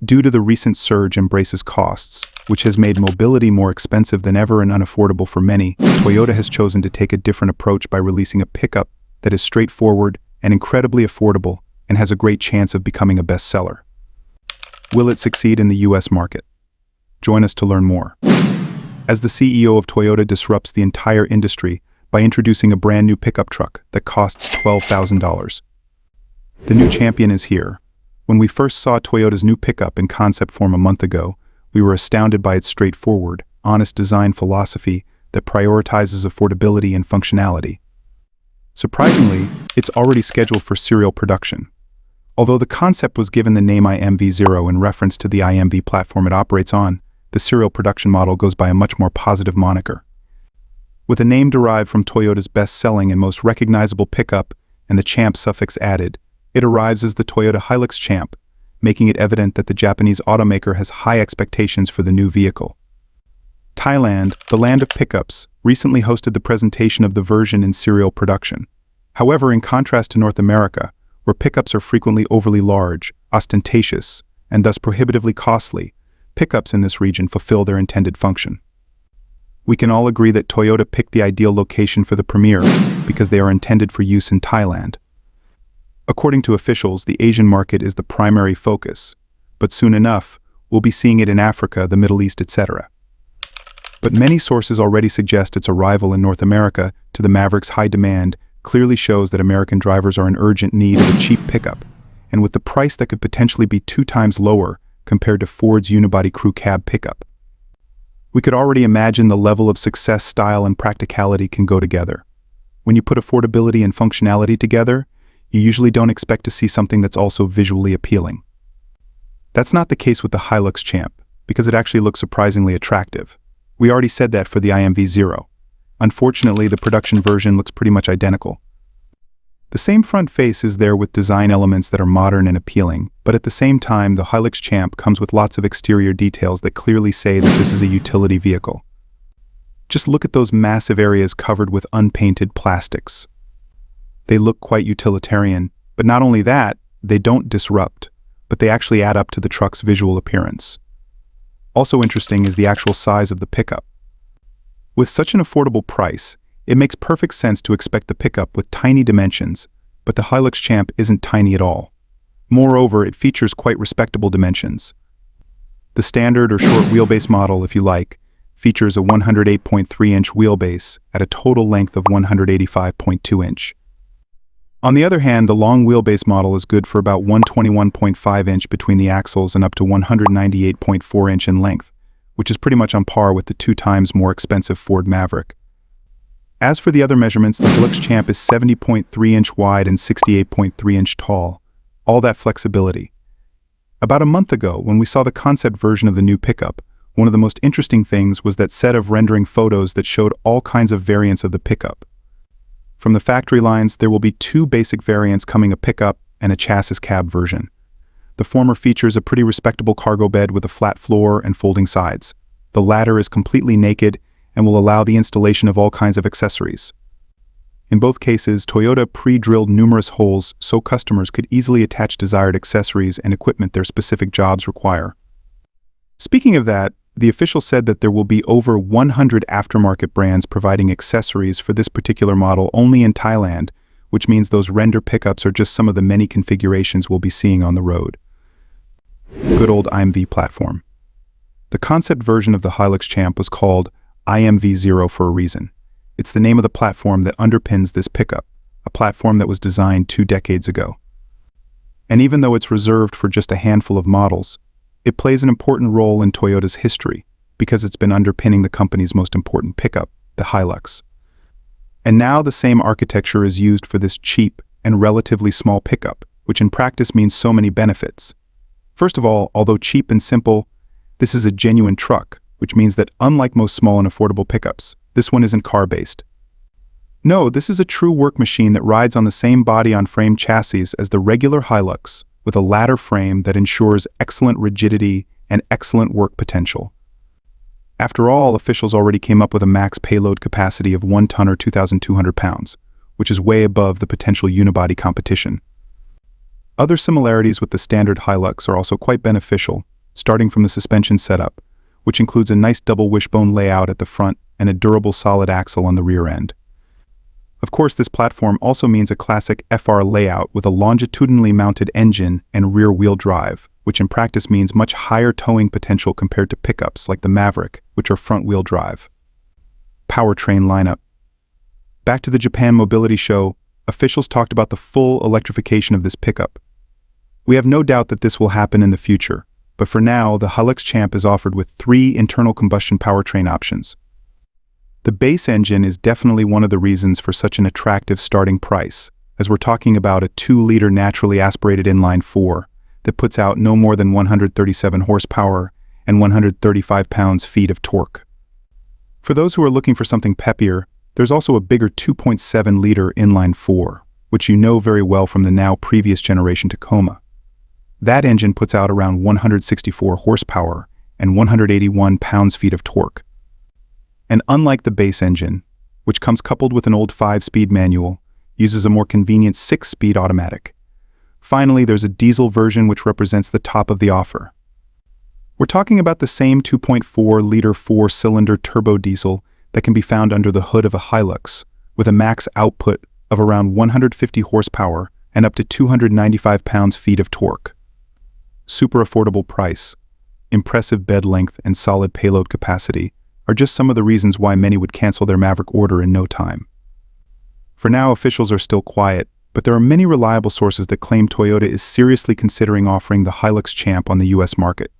due to the recent surge in braces costs, which has made mobility more expensive than ever and unaffordable for many. Toyota has chosen to take a different approach by releasing a pickup that is straightforward and incredibly affordable and has a great chance of becoming a bestseller. Will it succeed in the US market? Join us to learn more. As the CEO of Toyota disrupts the entire industry by introducing a brand new pickup truck that costs $12,000. The new champion is here. When we first saw Toyota's new pickup in concept form a month ago, we were astounded by its straightforward, honest design philosophy that prioritizes affordability and functionality. Surprisingly, it's already scheduled for serial production. Although the concept was given the name IMV0 in reference to the IMV platform it operates on, the serial production model goes by a much more positive moniker. With a name derived from Toyota's best-selling and most recognizable pickup and the Champ suffix added, it arrives as the Toyota Hilux Champ, making it evident that the Japanese automaker has high expectations for the new vehicle. Thailand, the land of pickups, recently hosted the presentation of the version in serial production. However, in contrast to North America, where pickups are frequently overly large, ostentatious, and thus prohibitively costly, pickups in this region fulfill their intended function. We can all agree that Toyota picked the ideal location for the premiere because they are intended for use in Thailand. According to officials, the Asian market is the primary focus, but soon enough, we'll be seeing it in Africa, the Middle East, etc. But many sources already suggest its arrival in North America to the Maverick's high demand clearly shows that American drivers are in urgent need of a cheap pickup, and with the price that could potentially be 2 times lower compared to Ford's unibody crew cab pickup. We could already imagine the level of success, style, and practicality can go together. When you put affordability and functionality together, you usually don't expect to see something that's also visually appealing. That's not the case with the Hilux Champ, because it actually looks surprisingly attractive. We already said that for the IMV0. Unfortunately, the production version looks pretty much identical. The same front face is there with design elements that are modern and appealing, but at the same time, the Hilux Champ comes with lots of exterior details that clearly say that this is a utility vehicle. Just look at those massive areas covered with unpainted plastics. They look quite utilitarian, but not only that, they don't disrupt, but they actually add up to the truck's visual appearance. Also interesting is the actual size of the pickup. With such an affordable price, it makes perfect sense to expect the pickup with tiny dimensions, but the Hilux Champ isn't tiny at all. Moreover, it features quite respectable dimensions. The standard or short wheelbase model, if you like, features a 108.3-inch wheelbase at a total length of 185.2-inch. On the other hand, the long wheelbase model is good for about 121.5-inch between the axles and up to 198.4-inch in length, which is pretty much on par with the 2 times more expensive Ford Maverick. As for the other measurements, the Hilux Champ is 70.3-inch wide and 68.3-inch tall. All that flexibility. About a month ago, when we saw the concept version of the new pickup, one of the most interesting things was that set of rendering photos that showed all kinds of variants of the pickup. From the factory lines, there will be 2 basic variants coming: a pickup and a chassis cab version. The former features a pretty respectable cargo bed with a flat floor and folding sides. The latter is completely naked and will allow the installation of all kinds of accessories. In both cases, Toyota pre-drilled numerous holes so customers could easily attach desired accessories and equipment their specific jobs require. Speaking of that, the official said that there will be over 100 aftermarket brands providing accessories for this particular model only in Thailand, which means those render pickups are just some of the many configurations we'll be seeing on the road. Good old IMV platform. The concept version of the Hilux Champ was called IMV0 for a reason. It's the name of the platform that underpins this pickup, a platform that was designed 2 decades ago. And even though it's reserved for just a handful of models, it plays an important role in Toyota's history because it's been underpinning the company's most important pickup, the Hilux. And now the same architecture is used for this cheap and relatively small pickup, which in practice means so many benefits. First of all, although cheap and simple, this is a genuine truck, which means that unlike most small and affordable pickups, this one isn't car-based. No, this is a true work machine that rides on the same body-on-frame chassis as the regular Hilux, with a ladder frame that ensures excellent rigidity and excellent work potential. After all, officials already came up with a max payload capacity of 1 ton or 2,200 pounds, which is way above the potential unibody competition. Other similarities with the standard Hilux are also quite beneficial, starting from the suspension setup, which includes a nice double wishbone layout at the front and a durable solid axle on the rear end. Of course, this platform also means a classic FR layout with a longitudinally mounted engine and rear-wheel drive, which in practice means much higher towing potential compared to pickups like the Maverick, which are front-wheel drive. Powertrain lineup. Back to the Japan Mobility Show, officials talked about the full electrification of this pickup. We have no doubt that this will happen in the future, but for now, the Hilux Champ is offered with 3 internal combustion powertrain options. The base engine is definitely one of the reasons for such an attractive starting price, as we're talking about a 2-liter naturally aspirated inline-4 that puts out no more than 137 horsepower and 135 pounds-feet of torque. For those who are looking for something peppier, there's also a bigger 2.7-liter inline-4, which you know very well from the now previous generation Tacoma. That engine puts out around 164 horsepower and 181 pounds-feet of torque. And unlike the base engine, which comes coupled with an old 5-speed manual, uses a more convenient 6-speed automatic. Finally, there's a diesel version which represents the top of the offer. We're talking about the same 2.4-liter 4-cylinder turbo diesel that can be found under the hood of a Hilux, with a max output of around 150 horsepower and up to 295 pounds-feet of torque. Super affordable price, impressive bed length, and solid payload capacity are just some of the reasons why many would cancel their Maverick order in no time. For now, officials are still quiet, but there are many reliable sources that claim Toyota is seriously considering offering the Hilux Champ on the US market.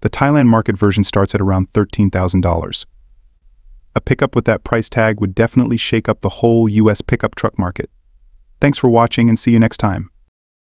The Thailand market version starts at around $13,000. A pickup with that price tag would definitely shake up the whole US pickup truck market. Thanks for watching and see you next time.